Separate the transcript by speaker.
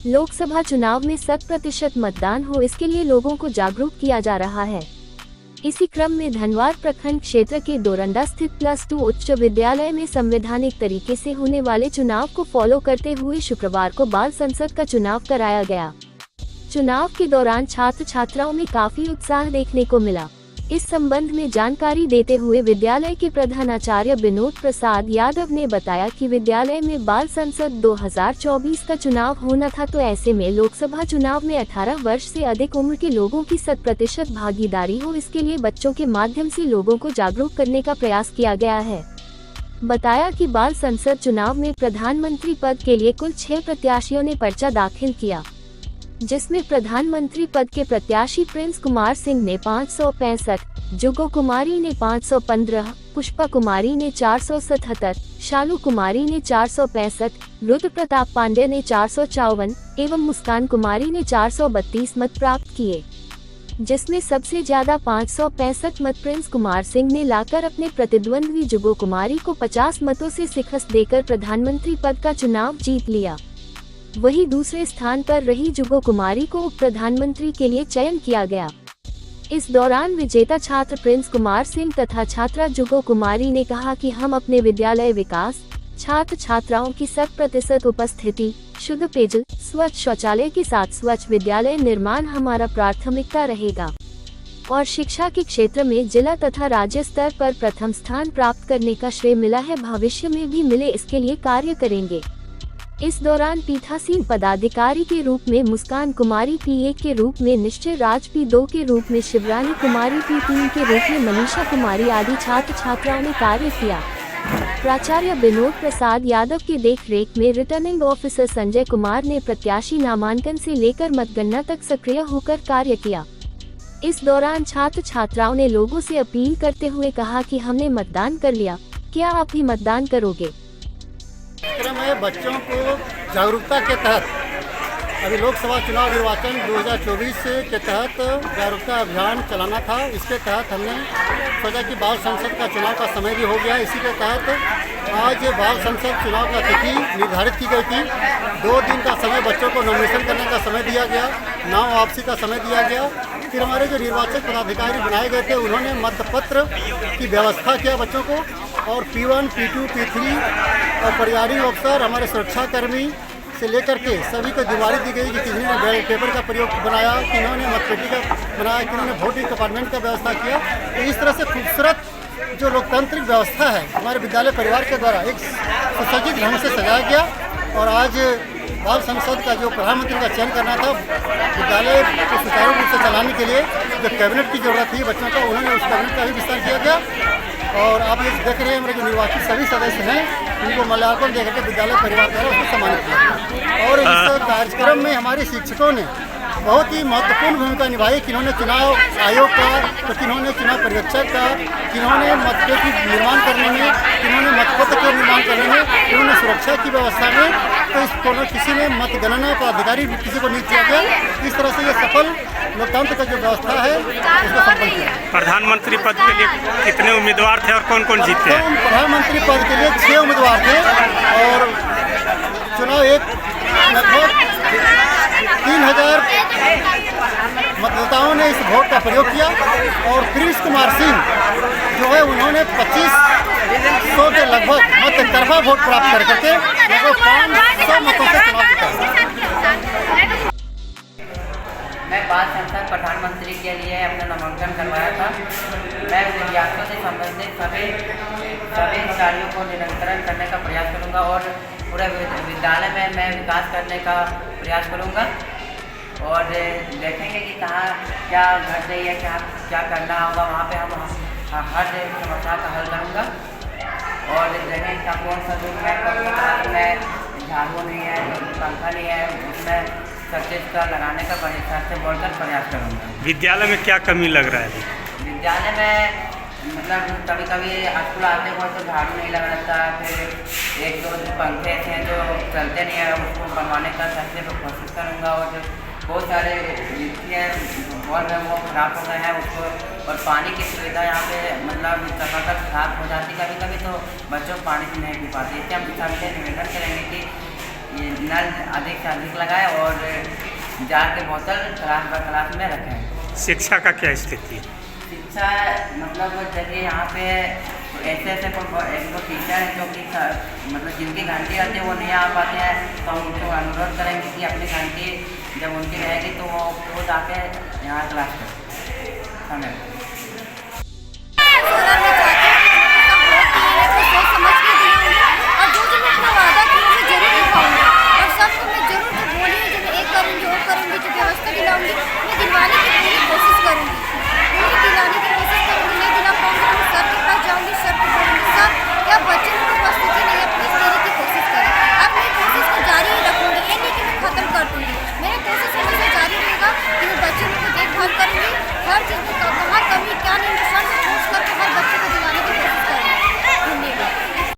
Speaker 1: लोकसभा चुनाव में 100% मतदान हो, इसके लिए लोगों को जागरूक किया जा रहा है। इसी क्रम में धनवार प्रखंड क्षेत्र के डोरंडा स्थित +2 उच्च विद्यालय में संवैधानिक तरीके से होने वाले चुनाव को फॉलो करते हुए शुक्रवार को बाल संसद का चुनाव कराया गया। चुनाव के दौरान छात्र छात्राओं में काफी उत्साह देखने को मिला। इस संबंध में जानकारी देते हुए विद्यालय के प्रधानाचार्य विनोद प्रसाद यादव ने बताया कि विद्यालय में बाल संसद 2024 का चुनाव होना था, तो ऐसे में लोकसभा चुनाव में 18 वर्ष से अधिक उम्र के लोगों की 100% भागीदारी हो, इसके लिए बच्चों के माध्यम से लोगों को जागरूक करने का प्रयास किया गया है। बताया कि बाल संसद चुनाव में प्रधानमंत्री पद के लिए कुल 6 प्रत्याशियों ने पर्चा दाखिल किया, जिसमें प्रधानमंत्री पद के प्रत्याशी प्रिंस कुमार सिंह ने 565, जुगो कुमारी ने 515, पुष्पा कुमारी ने 477, शालू कुमारी ने 465, रुद्र प्रताप पांडे ने 454 एवं मुस्कान कुमारी ने 432 मत प्राप्त किए, जिसमें सबसे ज्यादा 565 मत प्रिंस कुमार सिंह ने लाकर अपने प्रतिद्वंद्वी जुगो कुमारी को 50 मतों से शिकस्त देकर प्रधानमंत्री पद का चुनाव जीत लिया। वहीं दूसरे स्थान पर रही जुगो कुमारी को उप प्रधानमंत्री के लिए चयन किया गया। इस दौरान विजेता छात्र प्रिंस कुमार सिंह तथा छात्रा जुगो कुमारी ने कहा कि हम अपने विद्यालय विकास, छात्र छात्राओं की 100% उपस्थिति, शुद्ध पेयजल, स्वच्छ शौचालय के साथ स्वच्छ विद्यालय निर्माण हमारा प्राथमिकता रहेगा और शिक्षा के क्षेत्र में जिला तथा राज्य स्तर पर प्रथम स्थान प्राप्त करने का श्रेय मिला है, भविष्य में भी मिले, इसके लिए कार्य करेंगे। इस दौरान पीठासीन पदाधिकारी के रूप में मुस्कान कुमारी P1 के रूप में निश्चय राज P2 के रूप में शिवरानी कुमारी P3 के रूप में मनीषा कुमारी आदि छात्र छात्राओं ने कार्य किया। प्राचार्य विनोद प्रसाद यादव के देखरेख में रिटर्निंग ऑफिसर संजय कुमार ने प्रत्याशी नामांकन से लेकर मतगणना तक सक्रिय होकर कार्य किया। इस दौरान छात्र छात्राओं ने लोगों से अपील करते हुए कहा कि हमने मतदान कर लिया, क्या आप भी मतदान करोगे?
Speaker 2: कार्यक्रम है बच्चों को जागरूकता के तहत अभी लोकसभा चुनाव निर्वाचन 2024 के तहत जागरूकता अभियान चलाना था। इसके तहत हमने सोचा कि बाल संसद का चुनाव का समय भी हो गया। इसी के तहत आज बाल संसद चुनाव का तिथि निर्धारित की गई थी। 2 दिन का समय बच्चों को नॉमिनेशन करने का समय दिया गया, नाम वापसी का समय दिया गया। फिर हमारे जो निर्वाचक पदाधिकारी बनाए गए थे उन्होंने मतपत्र की व्यवस्था किया बच्चों को, और P1, P2, P3 और परिवारिक अफसर, हमारे सुरक्षाकर्मी से लेकर के सभी को जिम्मेदारी दी गई कि किन्होंने बैलेट पेपर का प्रयोग बनाया, किन्होंने मतपेटी का बनाया, किन्होंने वोटिंग कंपार्टमेंट का व्यवस्था किया। तो इस तरह से खूबसूरत जो लोकतांत्रिक व्यवस्था है हमारे विद्यालय परिवार के द्वारा एक सुसज्जित ढंग से सजाया गया। और आज बाल संसद का जो प्रधानमंत्री का चयन करना था, विद्यालय को सुचारू रूप से चलाने के लिए जो कैबिनेट की जरूरत थी बच्चों का, उन्होंने उस कैबिनेट का भी विस्तार किया गया। और आप ये देख रहे हैं हमारे जो निर्वाचित सभी सदस्य हैं उनको माल्यार्पण देकर के विद्यालय परिवार द्वारा उसको सम्मानित किया। और इस कार्यक्रम में हमारे शिक्षकों ने बहुत ही महत्वपूर्ण भूमिका निभाई। किन्होंने चुनाव आयोग का, तो किन्होंने चुनाव पर्यवेक्षक का, किन्होंने मतपेटी निर्माण करने में, किन्होंने मतपत्र के निर्माण करने में, किन्होंने सुरक्षा की व्यवस्था में। तो इस किसी ने मतगणना का अधिकारी किसी को नहीं किया गया। इस तरह से ये सफल लोकतंत्र का जो व्यवस्था है उसको सफल किया।
Speaker 3: प्रधानमंत्री पद के लिए कितने उम्मीदवार थे और कौन कौन जीते?
Speaker 2: प्रधानमंत्री पद के लिए 6 उम्मीदवार थे और चुनाव लगभग 3000 मतदाताओं ने इस वोट का प्रयोग किया। और प्रिंस कुमार सिंह जो है उन्होंने 2500 के लगभग मत तरफा वोट प्राप्त कर करके लगभग 500 मतों से चुनाव जीता।
Speaker 4: मैं बाल संसद प्रधानमंत्री के लिए अपना नामांकन करवाया था। मैं विद्यार्थियों से संबंधित सभी कार्यों को निरंतरण करने का प्रयास करूंगा और पूरे विद्यालय में मैं विकास करने का प्रयास करूंगा और देखेंगे कि कहाँ क्या घट रही है, क्या करना होगा, वहाँ पे हम हर समस्या का हल करूँगा। और देखेंगे क्या कौन सा रूम है, कौन सा में झाड़ू नहीं है, पंखा नहीं है, उसमें सर्विस का लगाने का बड़े हिसाब से बोलकर प्रयास करूँगा।
Speaker 3: विद्यालय में क्या कमी लग रहा है?
Speaker 4: विद्यालय में मतलब कभी कभी स्कूल आते हुए तो झाड़ू नहीं लगा रहता, फिर 1-2 पंखे ऐसे हैं जो चलते नहीं है, उसको बनवाने का सबसे कोशिश करूँगा। और जो बहुत सारे बॉल है वो ख़राब हो गए हैं उसको, और पानी की सुविधा यहाँ पे मतलब तक खराब हो जाती कभी कभी, तो बच्चों को पानी नहीं पी पाते। इससे हम सबसे निवेदन करेंगे कि ये नल अधिक से अधिक लगाए और जार के बोतल क्लास में रखें।
Speaker 3: शिक्षा का क्या स्थिति है?
Speaker 4: शिक्षा मतलब जैसे यहाँ पे ऐसे एक दो टीचर हैं जो कि मतलब जिनकी घंटी आती है वो नहीं आ पाते हैं, तो हम उनको अनुरोध करेंगे कि अपनी घंटी जब उनकी रहेगी तो वो खुद आके यहाँ क्लास करें समय।